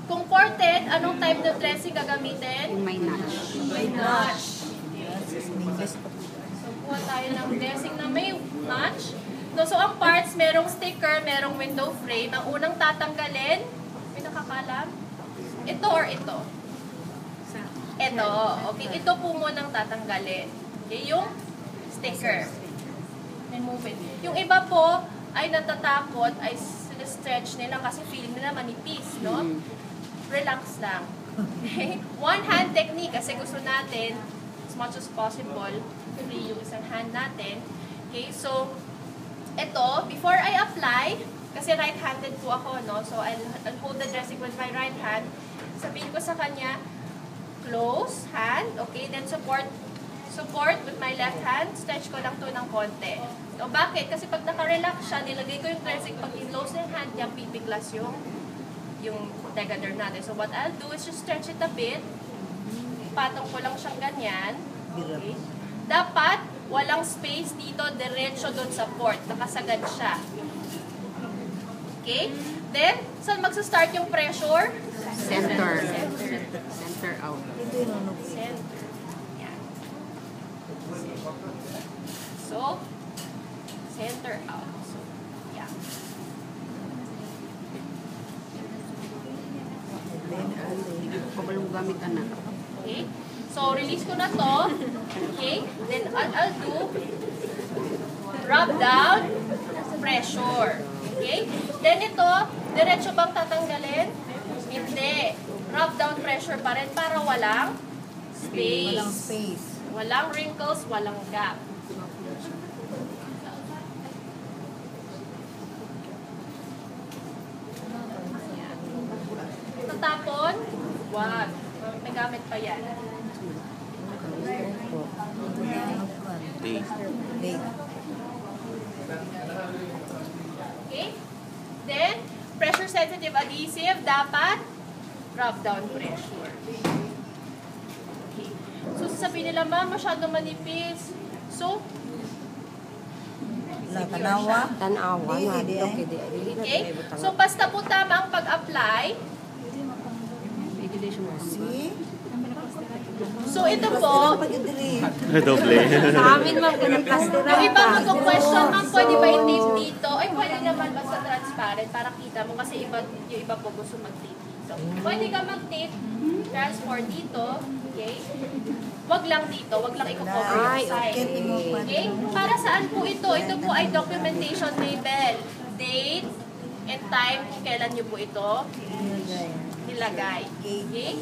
Kung ported, anong type ng dressing gagamitin? May notch. May notch. So, kuha tayo ng dressing na may notch. No, so, ang parts, merong sticker, merong window frame. Ang unang tatanggalin, may nakakalam? Ito or ito? Ito. Okay, ito po munang tatanggalin. Okay, yung sticker. Remove it. Yung iba po ay natatakot, ay stretch nila kasi feeling nila manipis, no? Relax lang. Okay? One hand technique kasi gusto natin as much as possible free yung isang hand natin. Okay, so ito, before I apply, kasi right-handed po ako, no? So I'll hold the dressing with my right hand. Sabihin ko sa kanya, close hand, okay? Then support with my left hand. Stretch ko lang to ng konti. So bakit? Kasi pag naka-relax siya, nilagay ko yung dressing, pag i-close yung hand niya, pipiglas yung tegader natin. So what I'll do is just stretch it a bit. Patong ko lang siyang ganyan. Okay. Dapat walang space dito, diretso doon sa port. Nakasagad siya. Okay? Then, saan magsa-start yung pressure? Center. Center out. Center. Yan. So, center out. So, yeah. Kabalong gamit anak. Okay? So, release ko na to. Okay? Then, I'll do rub down, pressure. Okay? Then, ito, diretso bang tatanggalin? Hindi. Rub down, pressure pa rin para walang space. Walang space. Walang wrinkles, walang gap. Tatapon? Wag. May gamit pa yan. Okay? Then, pressure sensitive adhesive, dapat rub down pressure. Okay. So, sasabihin nila, ma'am, masyado manipis. So, Tanawa. Tanawa. okay? So, basta po tama ang pag-apply. See? So, ito po, Doble. Sa amin, ma'am, ganun pastira. yung iba mag-question, ma'am, pwede ba yung tape dito? Ay, pwede naman basta transparent para kita mo kasi yung iba po gusto mag-tape dito. Pwede ka mag-tape, transport dito, okay? Wag lang dito, wag lang i-cover yung Ay, side. Okay? Para saan po ito? Ito po ay documentation label. Date and time kung kailan nyo po ito nilagay. Okay?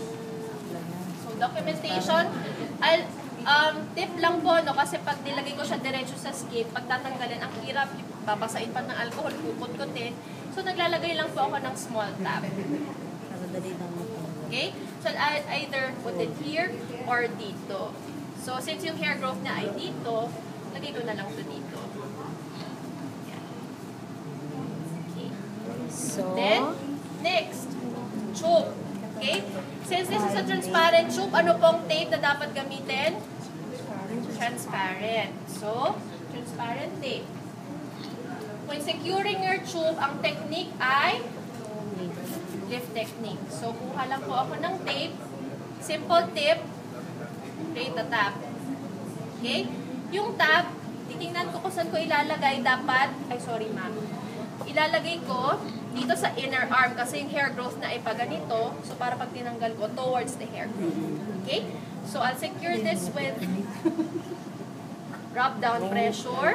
So, documentation. Tip lang po, no, kasi pag nilagay ko siya diretso sa skin, pag tatanggalin, ang hirap, babasain pa ng alcohol, puput-kutin. So, naglalagay lang po ako ng small tab. Okay? So, I'll either put it here or dito. So, since yung hair growth na ay dito, lagay ko na lang ito dito. Yan. Okay. So, Then, next, tube. Okay? Since this is a transparent tube, ano pong tape na dapat gamitin? Transparent. So, transparent tape. When securing your tube, ang technique ay lift technique. So, kuha lang po ako ng tape. Simple tip. Okay, tab. Okay? Yung tab, titingnan ko kung saan ko ilalagay. Dapat, ay sorry ma'am. Ilalagay ko dito sa inner arm kasi yung hair growth na ay pa ganito. So, para pag tinanggal ko, towards the hair growth. Okay? So, I'll secure this with rub down pressure.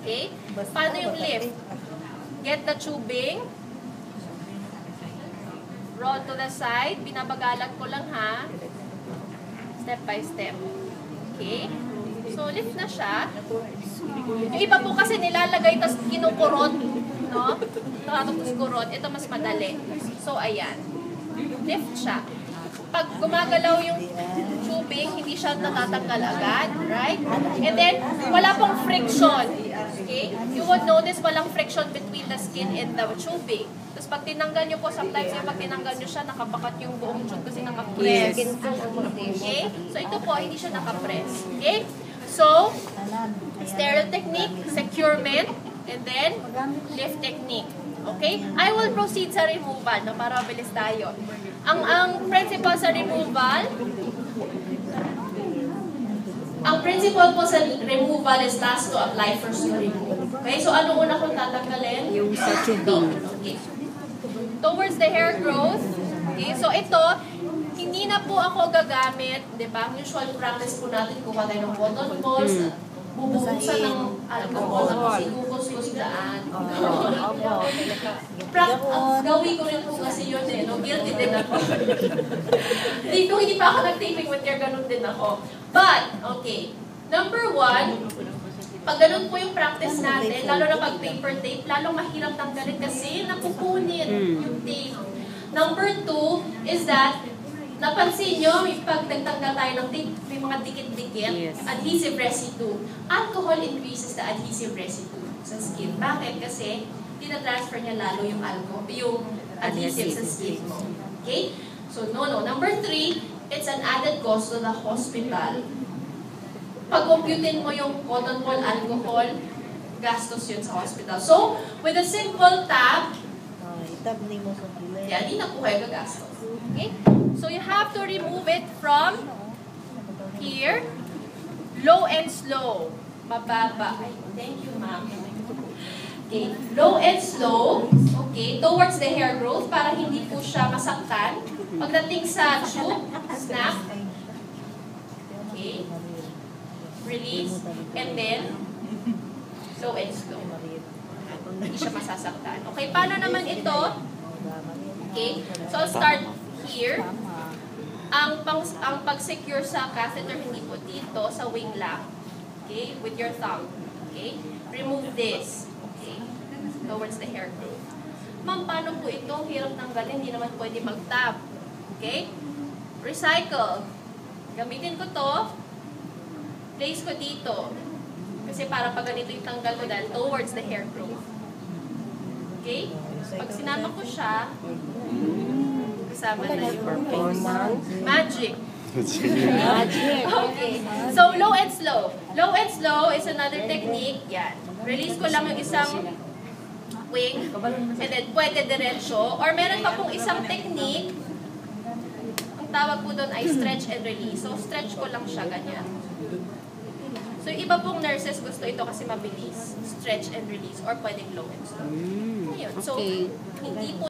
Okay? Paano yung lift? Get the tubing. Roll to the side. Binabagalan ko lang ha. Step by step. Okay? So, lift na siya. Yung iba po kasi nilalagay tapos kinukurot. No? Tapos kurot. Ito mas madali. So, ayan. Lift siya. Pag gumagalaw yung tubing, hindi siya natatanggal agad. Right? And then, wala pong friction. Okay? You would notice walang friction between the skin and the tubing. Tapos pag tinanggal nyo po, sometimes yung pag tinanggal nyo siya, nakapakat yung buong tube kasi nakapress. Okay? So, ito po, hindi siya nakapress. Okay? So, sterile technique, securement, and then lift technique. Okay? I will proceed sa removal, no, para mabilis tayo. Ang principle sa removal, ang principle po sa removal is last to apply, first to remove. Okay? So, ano una kong tatanggalin? Yung sa tubing. Okay. Towards the hair growth. Okay? So, ito, hindi na po ako gagamit, di ba? Usual practice po natin, kuha tayo ng cotton balls, bubuksan ng alcohol, tapos ikukuskus daan. Gawin ko rin po kasi yun eh, no? Guilty din ako. Nung hindi pa ako nag-taping with your, ganun din ako. But, okay, number one, pag ganun po yung practice natin, lalo na pag paper tape, lalong mahirap tanggalin kasi napupunit yung tape. Number two is that, napansin nyo, pag nagtanggal tayo ng tape, may mga dikit-dikit, adhesive residue. Alcohol increases the adhesive residue sa skin. Bakit? Kasi, tina-transfer niya lalo yung alcohol, yung adhesive sa skin mo. Okay? So, no. Number three, it's an added cost to the hospital. Pag-computin mo yung cotton ball alcohol, gastos yun sa hospital. So, with a simple tab, yan, di na po kayo gagastos. Okay? So, you have to remove it from here, low and slow. Mababa. Ay, thank you, ma'am. Okay, low and slow, okay, towards the hair growth para hindi po siya masaktan. Pagdating sa tube, snap. Okay. Release. And then, low and slow. Hindi siya masasaktan. Okay, paano naman ito? Okay, so I'll start here. Ang pag-secure sa catheter, hindi po dito, sa wing lang. Okay, with your thumb. Okay, remove this. Okay, towards the hair growth. Ma'am, paano po ito? Hirap tanggalin, hindi naman pwede mag-tab. Okay, recycle. Gamitin ko to. Place ko dito. Kasi para pag ganito yung tanggal ko dahil towards the hair growth. Okay? Pag sinama ko siya, kasama na yung magic. Okay. So, low and slow. Low and slow is another technique. Yan. Release ko lang yung isang wing. And then, pwede diretso. Or meron pa pong isang technique. Ang tawag po doon ay stretch and release. So, stretch ko lang siya ganyan. So, iba pong nurses gusto ito kasi mabilis. Stretch and release. Or pwedeng low and slow. Ayun. So, hindi po